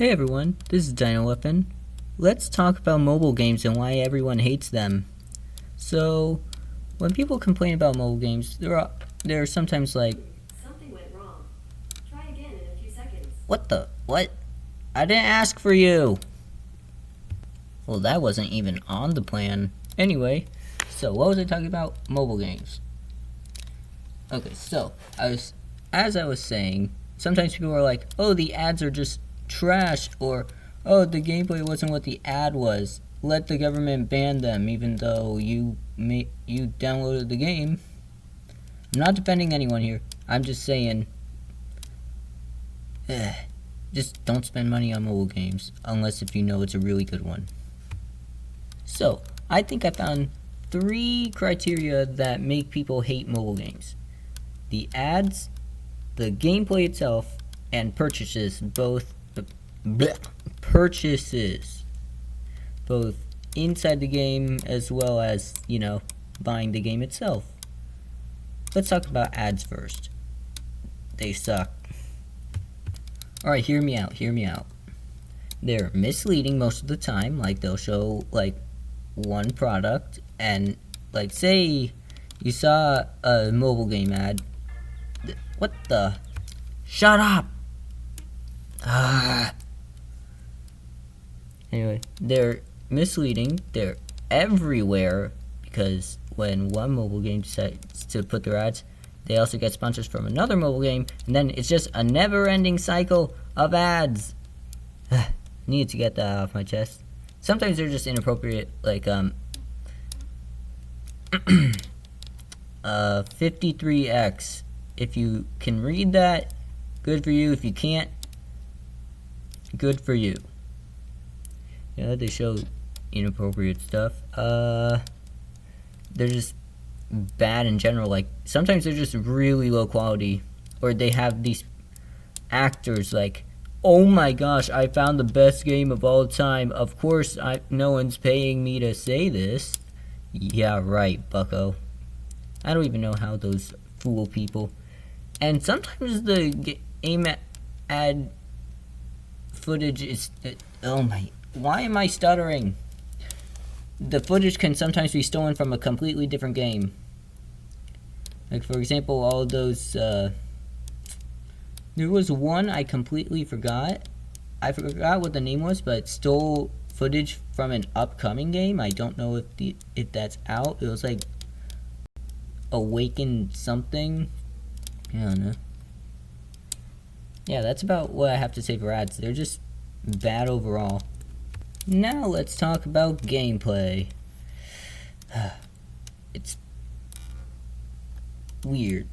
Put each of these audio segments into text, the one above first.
Hey everyone, this is Dino-Weapon. Let's talk about mobile games and why everyone hates them. So, when people complain about mobile games, they're sometimes like, Something went wrong. Try again in a few seconds. What? I didn't ask for you! Well, that wasn't even on the plan. Anyway, so what was I talking about? Mobile games. Okay, so, as I was saying, sometimes people are like, oh, the ads are just trash, or oh, the gameplay wasn't what the ad was. Let the government ban them, even though you downloaded the game. I'm not defending anyone here. I'm just saying, just don't spend money on mobile games unless if you know it's a really good one. So I think I found 3 criteria that make people hate mobile games: the ads, the gameplay itself, and purchases, both inside the game as well as, buying the game itself. Let's talk about ads first. They suck. Alright, hear me out. They're misleading most of the time. Like, they'll show, one product, and, say you saw a mobile game ad. What the? Shut up! Anyway, they're misleading. They're everywhere, because when one mobile game decides to put their ads, they also get sponsors from another mobile game, and then it's just a never-ending cycle of ads. Need to get that off my chest. Sometimes they're just inappropriate, 53X. If you can read that, good for you. If you can't, good for you. They show inappropriate stuff. They're just bad in general. Sometimes they're just really low quality, or they have these actors oh my gosh, I found the best game of all time. Of course, no one's paying me to say this. Yeah, right, bucko. I don't even know how those fool people. And sometimes the game ad footage is, why am I stuttering? The footage can sometimes be stolen from a completely different game. For example, all those, there was one I completely forgot. I forgot what the name was, but it stole footage from an upcoming game. I don't know if that's out. It was Awaken something. I don't know. Yeah, that's about what I have to say for ads. They're just bad overall. Now let's talk about gameplay. It's weird.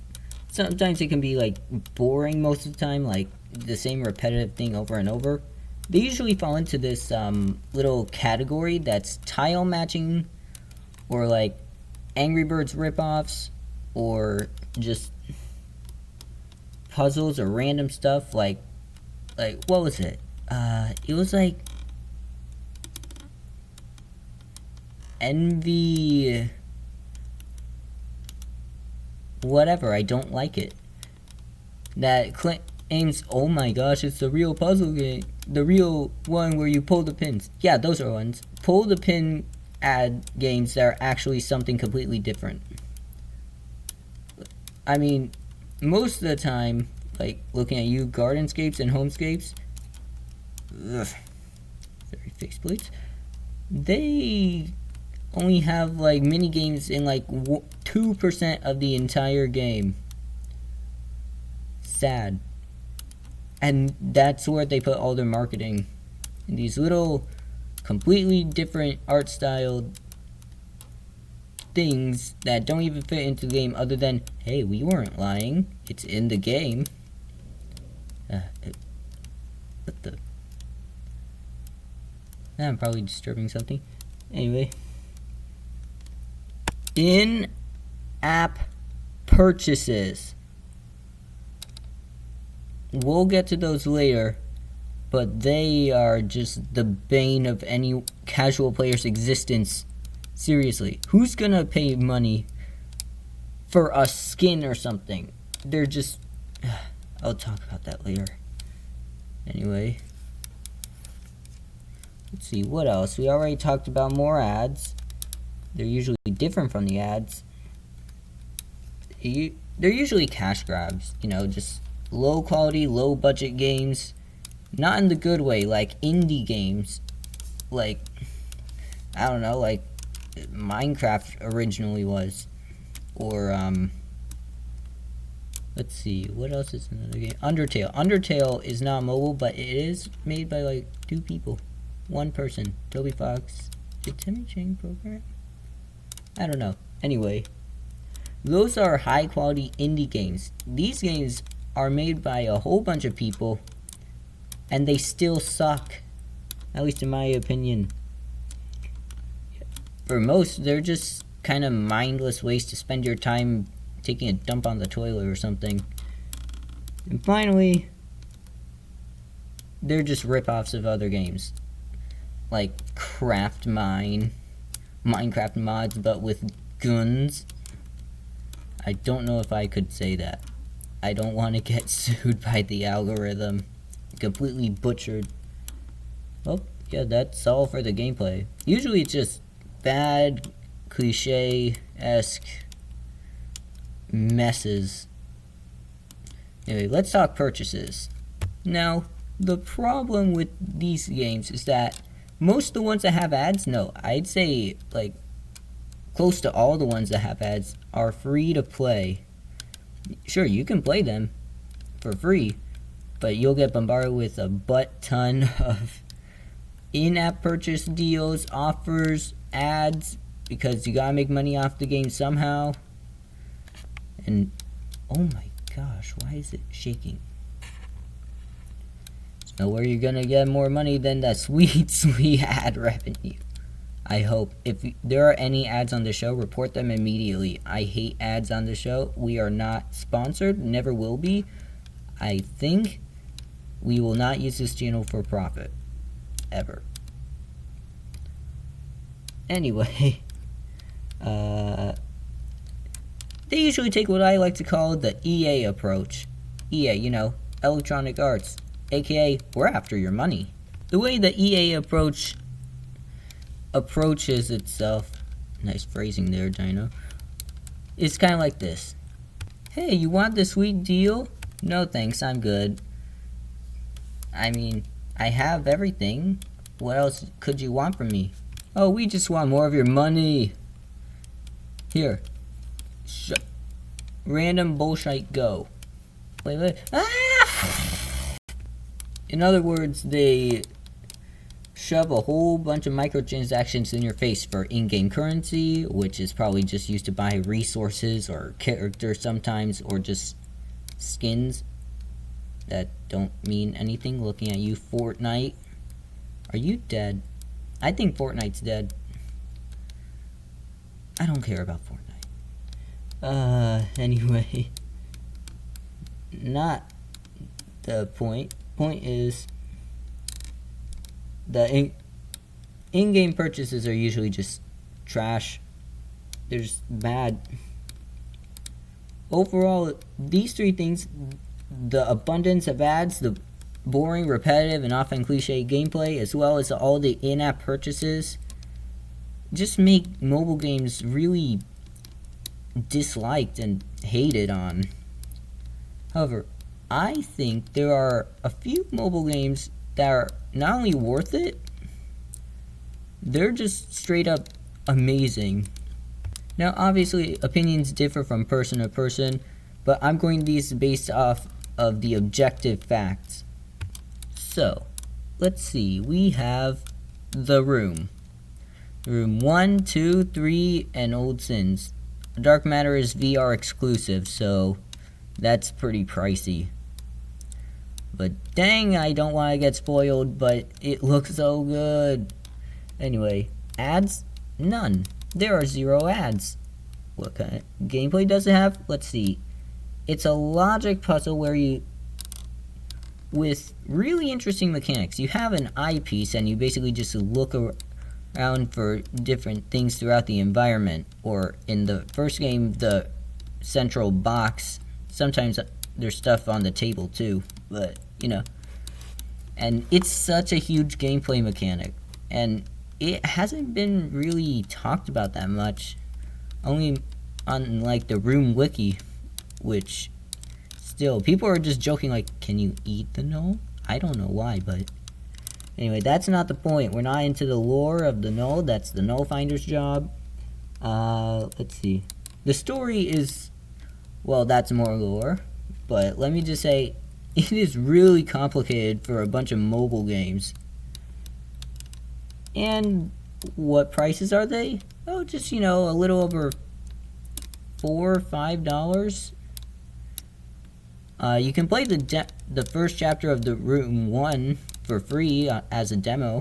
Sometimes it can be boring most of the time, the same repetitive thing over and over. They usually fall into this little category that's tile matching, or Angry Birds ripoffs, or just puzzles or random stuff. What was it? It was Envy whatever. I don't like it. That claims, oh my gosh, it's the real puzzle game, the real one where you pull the pins. Yeah, those are ones. Pull the pin ad games that are actually something completely different. I mean, most of the time, looking at you, Gardenscapes and Homescapes, very faceplates, they only have mini games in 2% of the entire game. Sad. And that's where they put all their marketing, in these little completely different art style things that don't even fit into the game, other than, hey, we weren't lying, it's in the game. What the? I'm probably disturbing something. Anyway, in-app purchases. We'll get to those later, but they are just the bane of any casual player's existence. Seriously, who's gonna pay money for a skin or something? They're just... I'll talk about that later. Anyway, Let's see, what else? We already talked about more ads. They're usually different from the ads. They're usually cash grabs, you know, just low quality, low budget games. Not in the good way, like indie games. Like, I don't know, like Minecraft originally was. Or, let's see, what else is another game? Undertale. Undertale is not mobile, but it is made by like 2 people. 1 person. Toby Fox. Did Timmy Chang program? I don't know. Anyway, those are high quality indie games. These games are made by a whole bunch of people, and they still suck. At least in my opinion. For most, they're just kind of mindless ways to spend your time taking a dump on the toilet or something. And finally, they're just rip-offs of other games. Like Minecraft mods, but with guns. I don't know if I could say that. I don't want to get sued by the algorithm. Completely butchered. Well, yeah, that's all for the gameplay. Usually it's just bad, cliche-esque messes. Anyway, let's talk purchases. Now, the problem with these games is that most of the ones that have ads, no, I'd say like close to all the ones that have ads are free to play. Sure, you can play them for free, but you'll get bombarded with a butt ton of in-app purchase deals, offers, ads, because you gotta make money off the game somehow. And oh my gosh, why is it shaking? There's nowhere you're gonna get more money than that sweet, sweet ad revenue. I hope. If there are any ads on the show, report them immediately. I hate ads on the show. We are not sponsored, never will be. I think we will not use this channel for profit. Ever. Anyway, they usually take what I like to call the EA approach. EA, you know, Electronic Arts, aka we're after your money. The way the EA approaches itself, nice phrasing there, Dino, it's kind of like this. Hey, you want this sweet deal? No thanks, I'm good. I mean, I have everything. What else could you want from me? Oh, we just want more of your money. Here. Random bullshit, go. Wait. Ah! In other words, they shove a whole bunch of microtransactions in your face for in-game currency, which is probably just used to buy resources or characters sometimes, or just skins that don't mean anything. Looking at you, Fortnite. Are you dead? I think Fortnite's dead. I don't care about Fortnite. Anyway. Not the point. Point is, the in-game purchases are usually just trash. They're just bad. Overall, these 3 things, the abundance of ads, the boring, repetitive, and often cliche gameplay, as well as all the in-app purchases, just make mobile games really disliked and hated on. However, I think there are a few mobile games that are not only worth it, they're just straight up amazing. Now, obviously, opinions differ from person to person, but I'm going to be based off of the objective facts. So, let's see, we have The Room. Room 1, 2, 3, and Old Sins. Dark Matter is VR exclusive, so that's pretty pricey. But dang, I don't want to get spoiled, but it looks so good. Anyway, ads? None. There are 0 ads. What kind of gameplay does it have? Let's see. It's a logic puzzle where you, with really interesting mechanics. You have an eyepiece and you basically just look around for different things throughout the environment. Or in the first game, the central box. Sometimes there's stuff on the table too, but you know. And it's such a huge gameplay mechanic. and it hasn't been really talked about that much, only on like the Room Wiki, which still people are just joking like, can you eat the gnoll? I don't know why, but anyway, that's not the point. We're not into the lore of the gnoll. That's the gnoll finder's job. Let's see. The story is, well, that's more lore, but let me just say, it is really complicated for a bunch of mobile games. And what prices are they? Oh, just, you know, a little over $4 or $5. You can play the first chapter of the Room 1 for free as a demo.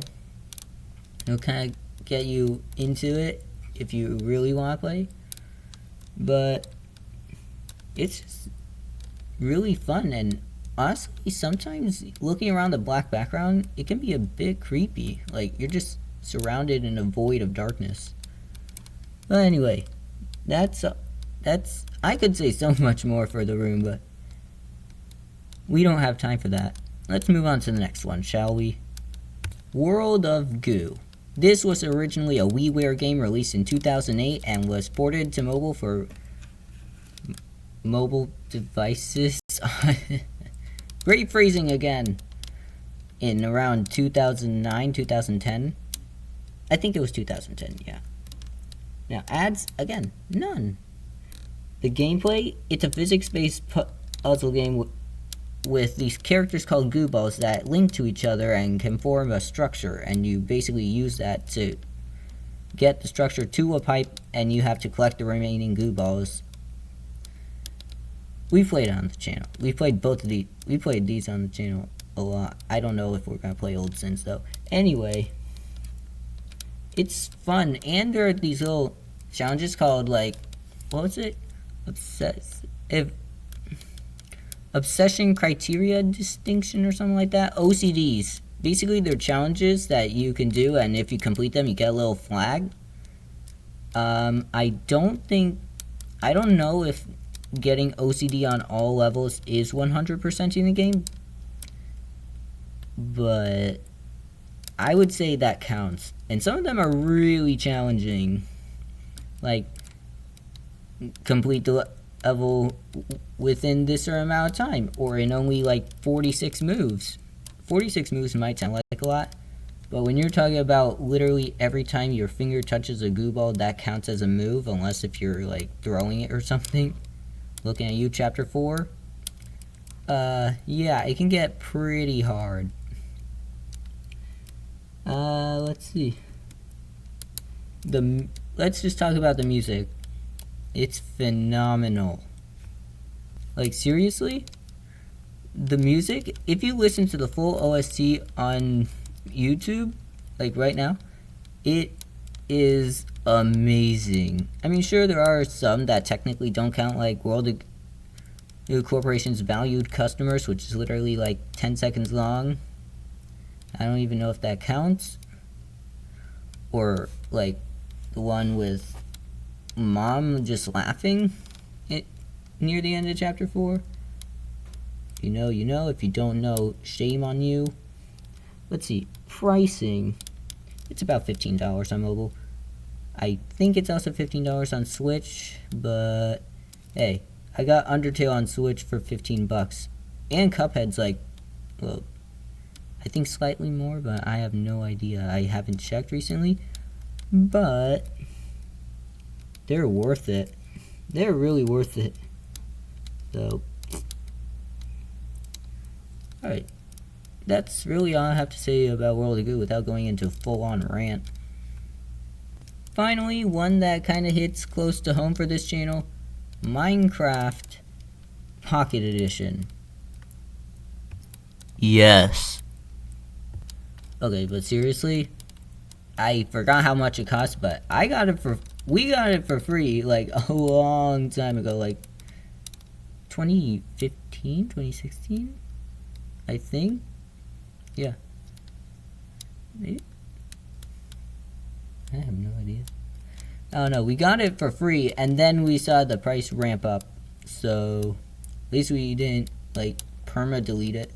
It'll kind of get you into it if you really want to play. But it's just really fun, and honestly, sometimes looking around the black background, it can be a bit creepy. Like, you're just surrounded in a void of darkness. But anyway, that's I could say so much more for the room, but we don't have time for that. Let's move on to the next one, shall we? World of Goo. This was originally a WiiWare game released in 2008 and was ported to mobile for mobile devices. Great phrasing again. In around 2009, 2010. I think it was 2010, yeah. Now, ads, again, none. The gameplay, it's a physics-based puzzle game with these characters called goo balls that link to each other and can form a structure, and you basically use that to get the structure to a pipe, and you have to collect the remaining goo balls. We played it on the channel. We played both of these. We played these on the channel a lot. I don't know if we're gonna play Old Sins though. Anyway, it's fun, and there are these little challenges called, like, what was it? Obsession criteria distinction or something like that. OCDs. Basically, they're challenges that you can do, and if you complete them, you get a little flag. I don't know if getting OCD on all levels is 100% in the game, but I would say that counts. And some of them are really challenging. Like, complete the level within this certain amount of time, or in only like 46 moves. 46 moves might sound like a lot, but when you're talking about literally every time your finger touches a goo ball, that counts as a move, unless if you're like throwing it or something. Looking at you, chapter 4. Yeah, it can get pretty hard. Let's see. Let's just talk about the music. It's phenomenal. Like, seriously? The music, if you listen to the full OST on YouTube, like right now, it is amazing. I mean, sure, there are some that technically don't count, like World of Goo Corporation's Valued Customers, which is literally like 10 seconds long. I don't even know if that counts. Or like the one with Mom just laughing near the end of chapter 4. If you know, you know. If you don't know, shame on you. Let's see. Pricing. It's about $15 on mobile. I think it's also $15 on Switch, but hey, I got Undertale on Switch for $15. And Cuphead's like, well, I think slightly more, but I have no idea. I haven't checked recently, but they're worth it. They're really worth it. So, alright. That's really all I have to say about World of Goo without going into a full-on rant. Finally, one that kind of hits close to home for this channel, Minecraft Pocket Edition. Yes. Okay, but seriously, I forgot how much it cost, but we got it for free, like, a long time ago, like, 2015, 2016, I think. Yeah. Maybe? I have no idea. I don't know. We got it for free, and then we saw the price ramp up. So, at least we didn't, like, perma-delete it.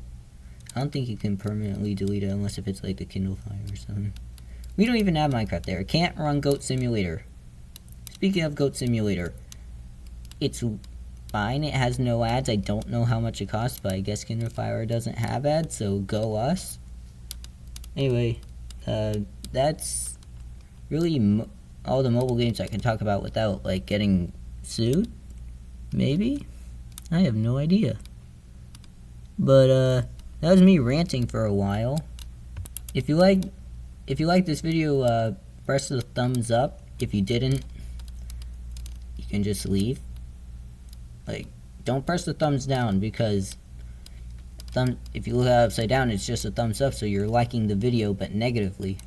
I don't think you can permanently delete it unless if it's, like, the Kindle Fire or something. We don't even have Minecraft there. It can't run Goat Simulator. Speaking of Goat Simulator, it's fine. It has no ads. I don't know how much it costs, but I guess KinderFire doesn't have ads, so go us. Anyway, that's really all the mobile games I can talk about without, like, getting sued? Maybe? I have no idea. But, that was me ranting for a while. If you like this video, press the thumbs up. If you didn't, you can just leave. Like, don't press the thumbs down, because if you look at it upside down, it's just a thumbs up, so you're liking the video, but negatively.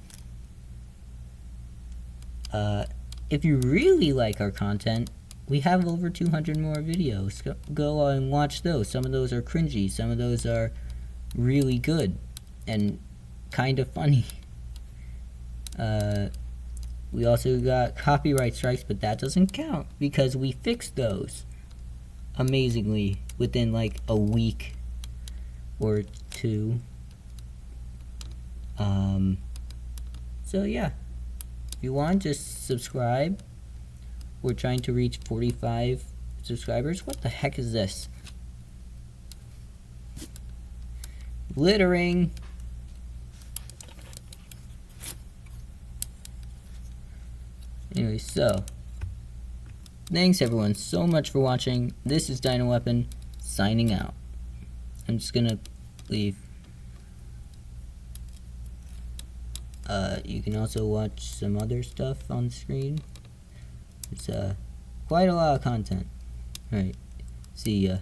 If you really like our content, we have over 200 more videos. Go and watch those. Some of those are cringy, some of those are really good, and kind of funny. We also got copyright strikes, but that doesn't count, because we fixed those amazingly within like a week or two. So yeah, if you want, just subscribe. We're trying to reach 45 subscribers. What the heck is this? Littering. Anyway, so thanks everyone so much for watching. This is Dino-Weapon signing out. I'm just gonna leave. You can also watch some other stuff on screen. It's quite a lot of content. Alright, see ya.